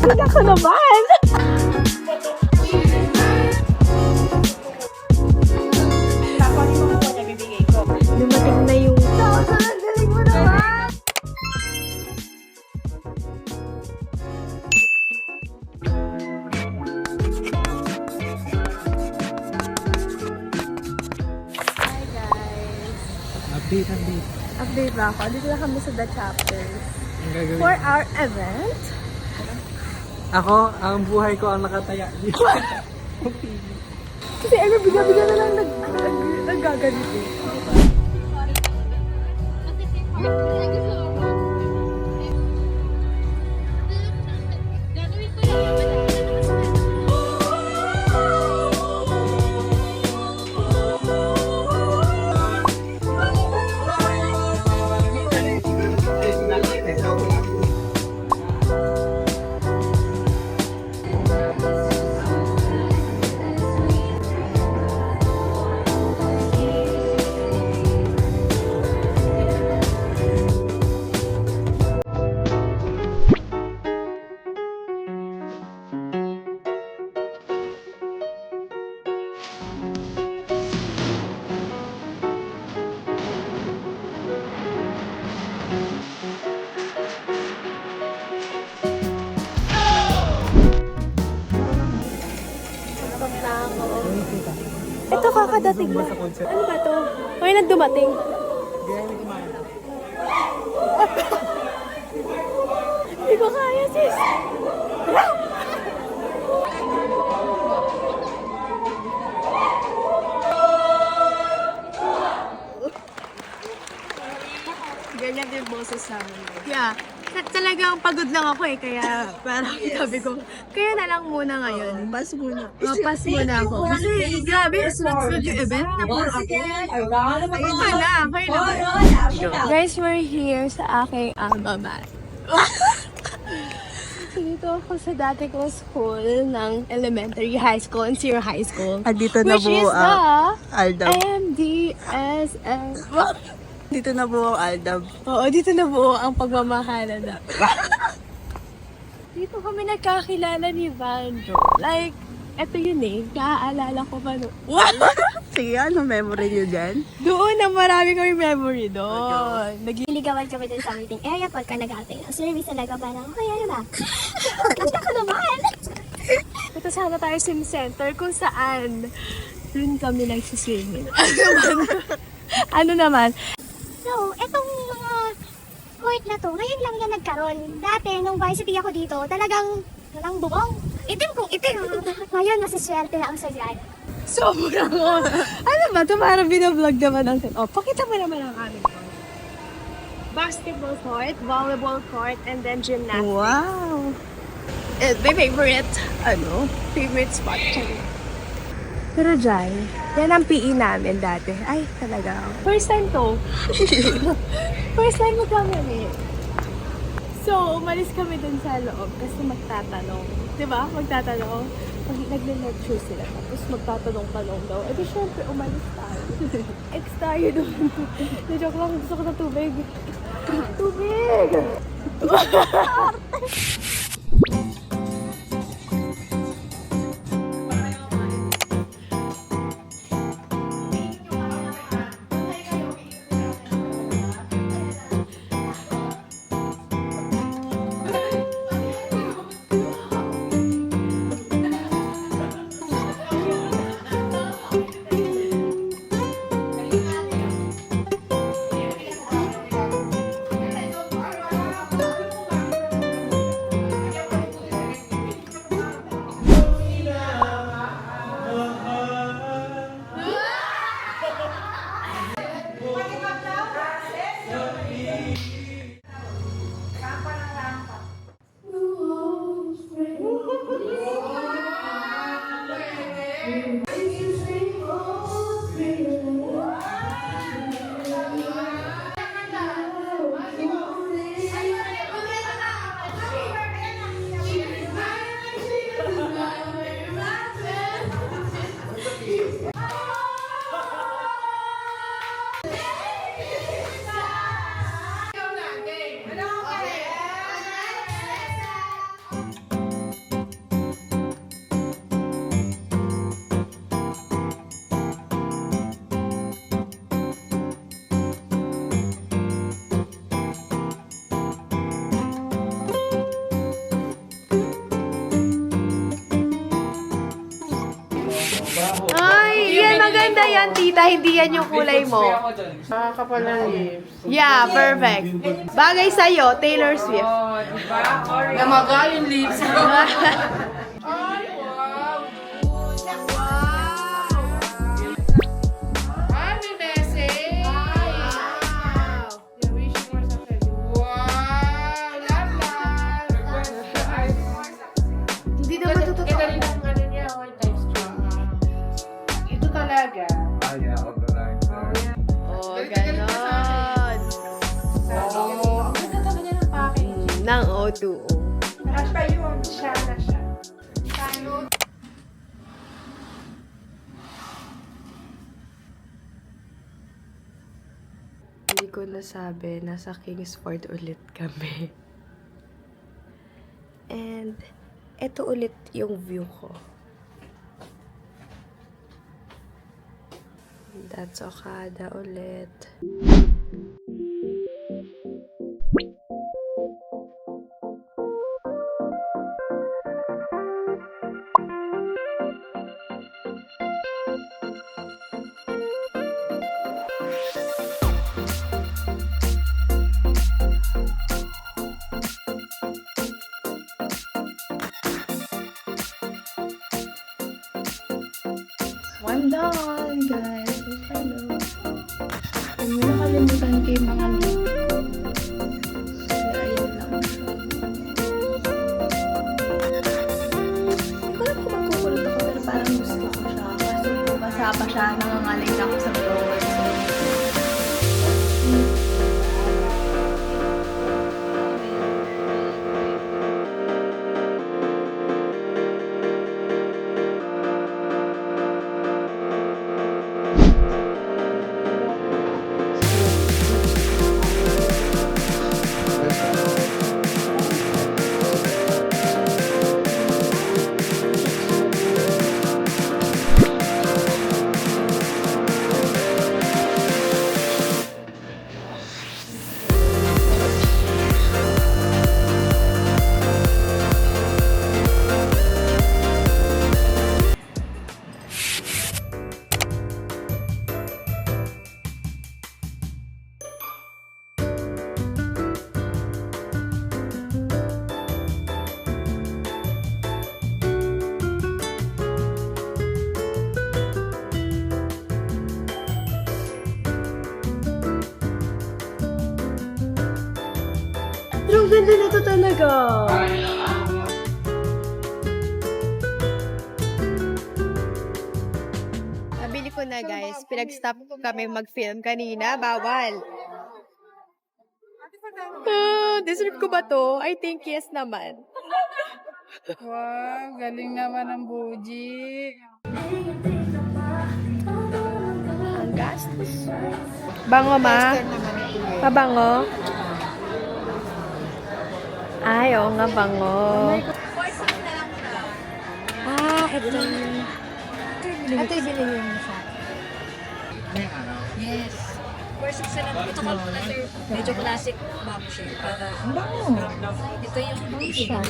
Tingnan ko naman! Dumating na yung... Ang galing mo naman! Hi guys! Update ba ako? Dito na kami sa The Chapters. For our event. Ako, ang buhay ko ang nakataya dito. Kasi ano, bigla-bigla na lang naggaganito. Ito kakadating na. Ano ba to? Ngayon na dumating. Hindi ko kaya, sis. Ganyan din boses sa amin. Yeah. Talagang pagod lang ako eh, kaya parang sabi ko, kaya na lang muna ngayon. Pass muna. Pass muna ako. Kasi grabe, stressful yung event na puro ako. Guys, we're here sa aking alma mater. Dito ako sa dati kong school ng elementary, high school, and senior high school. At dito na which is buo ang the Aldab. MDSM. Dito na buo ang Aldab. Oo, dito na buo ang pagmamahalan na. Dito kami nagkakilala ni Vandro. Like, eto yun eh. Naaalala ko pa no. Sige, ano memory niyo dyan? Doon na marami kami memory doon. Niligawan kami dun sa meeting area pagka nag-atay ng service talaga parang, okay, ano ba? Kanta ka naman! Ito sana tayo sim center kung saan doon kami nagsiswimming. Ano naman? So, etong mga court na to, ngayon lang yan nagkaroon. Dati, nung varsity ako dito, talagang walang bubong. Itim kung itim. Ngayon, nasiswerte na ang sagad. Sobrang ano ba ito? Parang binablog naman natin. Oh, pakita mo naman ang aming court. Basketball court, volleyball court, and then gymnastics. Wow! My favorite, favorite spot. Pero dyan, yan ang PE namin dati. Ay, talaga. First time to. First time mo kami. So, umalis kami dun sa loob kasi magtatanong. Diba? Magtatanong. Pag nagle-lecture sila, tapos magtatanong-tanong daw. E di syempre, umalis tayo. Ex tayo dun. Na-joke lang, gusto ko ng tubig. Tubig! yan, tita. Hindi yan yung kulay mo. Nakakapal ng lips. Yeah, perfect. Bagay sa'yo, Taylor Swift. Namaga yung lips. Ay, may message! Wow! You're wishing for success. Wow! Love, love! Hindi naman totoo. Ito rin ang ano niya, all texture. Ito talaga. Ah, yeah, overnight. Oh, ganon. Oo. Ang ganda talaga ng packaging. Nang O2O. Nakasya yun. Siya na siya. Tayo. Hindi ko nasabi, nasa Kingsford ulit kami. And, ito ulit yung view ko. That's Okada ulit. I'm done, guys. Hello. Kung may nakalimutan ko yung mga link ko. Kaya ayun lang siya. Hindi ko alam kung magkukulot ako, pero parang gusto ko siya. Kaso basa pa siya, nangangaling ako sa blower. Pero ang ganda nito talaga. Nabili ko na guys. Pinag-stop kami mag-film kanina. Bawal. Deserve ko ba to? I think yes naman. Wow, galing naman ang Buji. Ang gastos. Bango ma? Pabango? Ay, oo nga, bango. Ah, ito. Ito yung binili mo sa Yes. For 6 na lang. Ito ka muna, sir. Medyo classic bombshell. Para... Ito yung bombshell.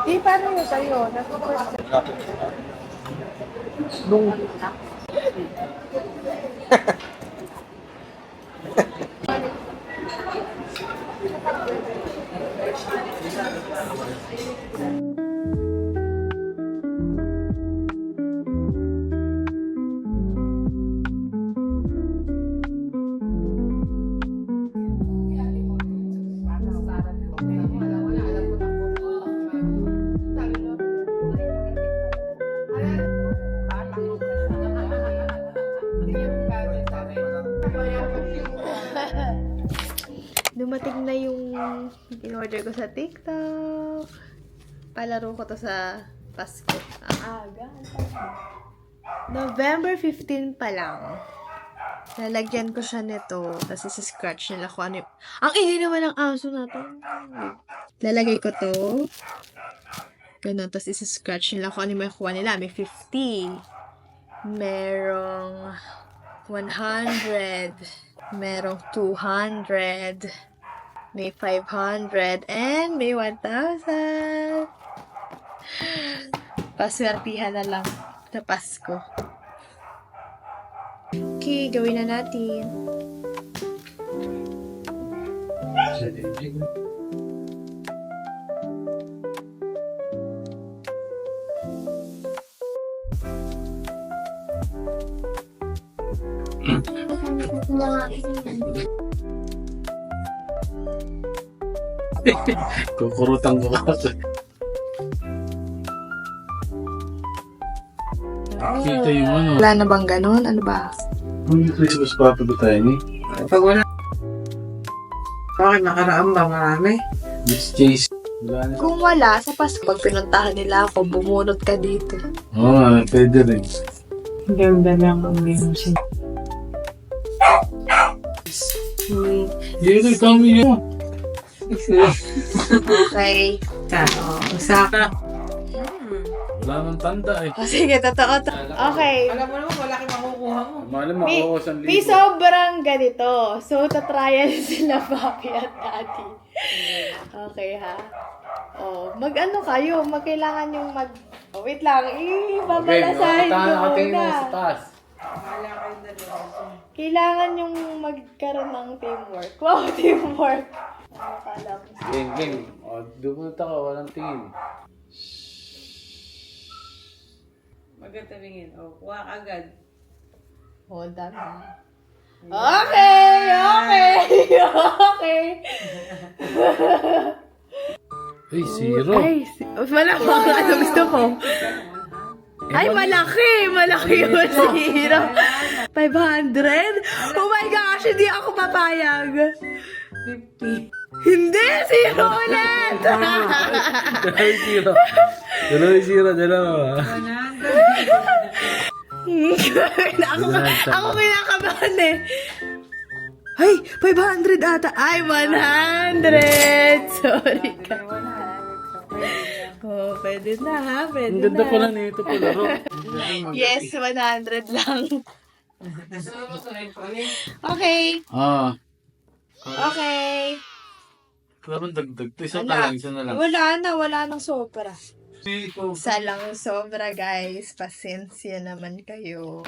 Di, paano yun sa'yo? Nung yung in-order ko sa TikTok. Palaro ko to sa Pasko. Ang aga. November 15 pa lang. Lalagyan ko siya nito. Tapos isa-scratch nila kung ano yung... Ang ingay naman ng aso na to. Lalagay ko to. Ganun. Tapos isa-scratch nila kung ano yung makuha nila. May 50. Merong 100. Merong 200. May 500. And may 1,000. Paswertihan na lang na Pasko. Okay, gawin na natin. Kukurutan ko kasi. Kita yung ano. Wala na bang ganun? Ano ba? Ang Christmas party ba tayo ni? Pag wala. Bakit nakaraan ba marami? Miss Chase. Wala na. Kung wala, sa Pasko, pag pinuntahan nila ako, bumunot ka dito. Oo, pwede rin. Ganda lang ang music. Dito, kami yun. Okay. Saka. Wala nang tanda eh. O sige, totoo to. Okay. Alam mo naman, malaki makukuha mo. Malam May, ako 1,000. may sobrang ganito. So, tatrial sila papi at ati. Okay, ha? Oh, mag-ano kayo? Magkailangan yung mag... Oh, wait lang. Babalasahin ko nakatingin mo muna. sa taas. Kailangan yung magkaroon ng teamwork. Wow, teamwork. Akala ko. Gang. O, dumunta ka, walang tingin. Magkatabingin. O, kuha ka agad. Hold on. Okay! Ay, zero. Ay, malaki. Ano gusto ko? Ay, malaki! Malaki yung zero. 500? Oh my gosh, hindi ako papayag. 50. Hindi! Zero ulit! Dalawa. 100. ako kinakabahan eh. Ay, 500 ata. Ay, 100! Sorry ka. Oh, pwede na ha. Pwede Ang ganda na. pala nito po laro. Yes, 100 lang. Okay. Ah. Okay. Parang dagdag. Isa na lang. Wala nang sobra. Isa lang sobra, guys. Pasensya naman kayo.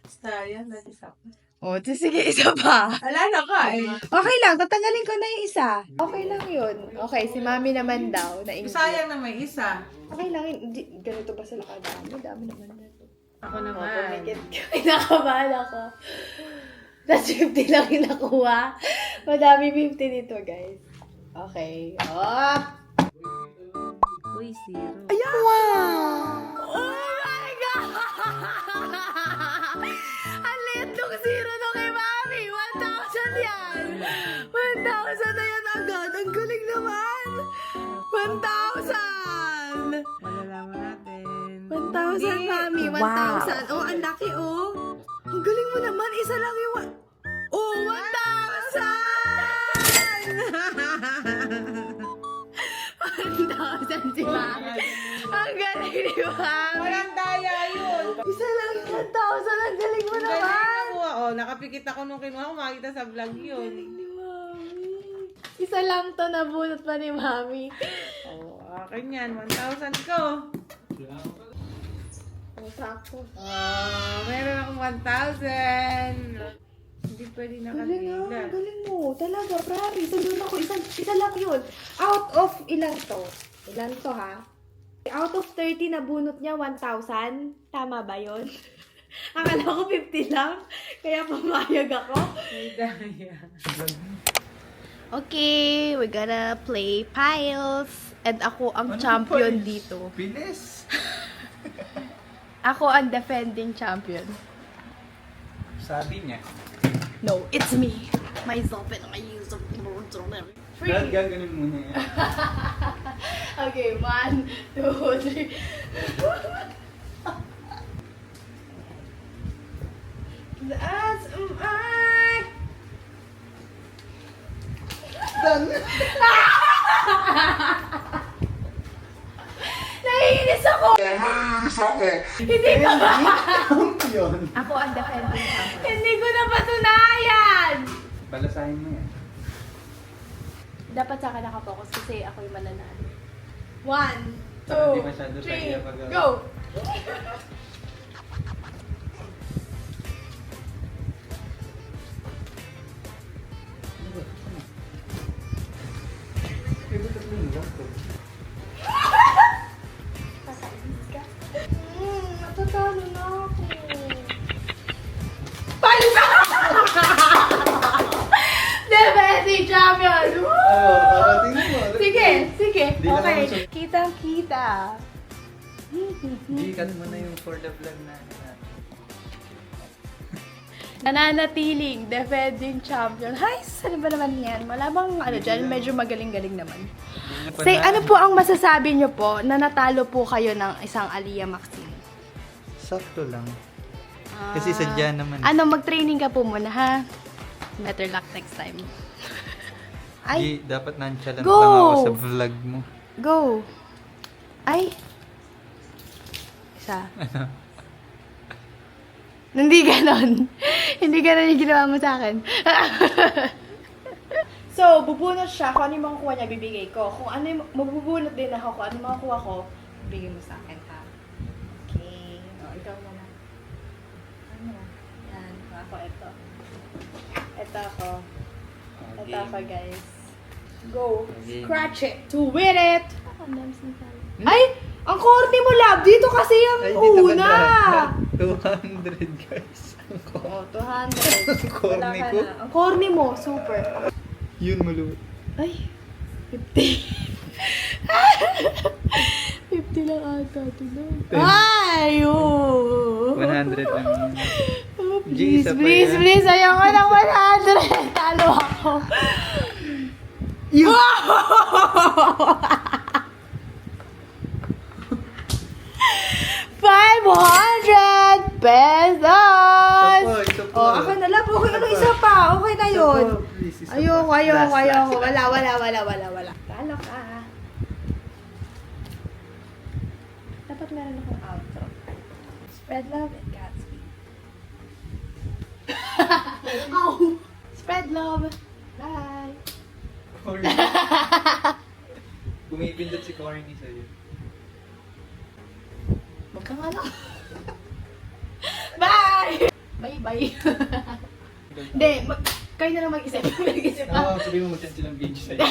Star yan, nag-isa. O, sige, isa pa. Ala na ka eh. Okay lang, tatanggalin ko na yung isa. Okay lang yun. Okay, si mami naman daw. Sayang na may isa. Okay lang, hindi, ganito ba sila kadami? Dami naman na to. Ako Oh, naman. pumikit ka. Kinakabahan ako. Tapos 50 lang yung nakuha. Madami 50 dito, guys. Okay. Up! Uy, zero. Ayan! Wow! Oh my God! Ang liit nung zero nung kay Mami! 1,000 yan! 1,000 na yan agad! Ang galing naman! 1,000! Malalaman natin. 1,000, Mami! 1,000! Oh, ang laki, oh! Ang galing mo naman! Isa lang yung... Oh, 1,000! 1,000 si Mami! Ang galing ni Mami! Walang daya yun. Isa lang yung 1,000! Ang galing mo Galing naman! nakuha. Oh, nakapikit ako nung kinuha ko. Makita sa vlog yun. Ni Mami. Isa lang to, nabunot pa ni Mami. Oh, akin yan. 1,000 ko. Ang sakto. Oh, meron akong 1,000. Hindi pwede Galing nakatila. ah, galing mo. Talaga, promise. Doon ako, isa lang yun. Out of ilan to? Ilan to ha? Out of 30 na bunot niya, 1,000. Tama ba yun? Akala ko 50 lang. Kaya pumayag ako. May daya. Okay, we're gonna play piles. And ako ang champion dito. Bilis. Ako ang defending champion. Sabi niya. No, it's me. Myself and I use the Lahat gaganin muna yan. Okay, 1, 2, 3. That's my... Naiinis ako! Hindi ko ba? Yun. Ako ang defending champion. Hindi ko na patunayan! Balasahin mo yan. Dapat sa akin nakapokus kasi ako yung mananalo. 1, Hindi masyado 2, tayo 3, pag- go! Natatalo na ako. Palisa! Defending champion! tingnan mo. Sige, sige. Di lang Okay. ako Kitang-kita. Hindi, cut mo na yung for the vlog na. Nananatiling defending champion. Hay, ano ba naman yan? Wala bang ano dyan? Medyo magaling-galing naman. Say, ano po ang masasabi nyo po na natalo po kayo ng isang Aliyah Maxine? Sakto lang. Kasi sadya naman. Ano, mag-training ka po muna, ha? Better luck next time. Ay, Di, dapat nonchalant Go! lang ako sa vlog mo. go. Ay. Isa. Hindi ganon. Hindi ganon yung ginawa mo sa akin. So, bubunot siya. Kung ano yung makukuha niya, bibigay ko. Kung ano yung mabubunot din ako, kung ano yung makukuha ko, bibigay mo sa akin, ha? Okay. O, ikaw muna. Ano na? Yan. Ako, ito. Ito ako. Ito ako, guys. Go. Okay. Scratch it. To win it. Ay! Ang corny mo, love. Dito kasi yung una. 200 guys. Oh, 200. Corny Wala ka ko. na. Ang corny mo, super. Yun maluwit. Ay, 50. 50 lang ata. Tignan. Ay, oh. 100 lang yun. Oh, G, please, isa pa please, yan. please. Ayoko ng 100. Talo ako. $500 pesos! Isa pa. Oh, ako na lang. Okay, ano isa pa? Okay na yun. Please, isa pa. Ayoko. Last. Wala. Talo ka. Dapat meron akong outro. Spread love and Godspeed. Ow! Spread love. Bye. Corny. Pumipindot si Corny sa'yo. Huwag kang ano. Bye! Bye. Hindi, kayo na lang mag-isip. Mag-isip Oo, sabihin mo mag-send silang page sa'yo.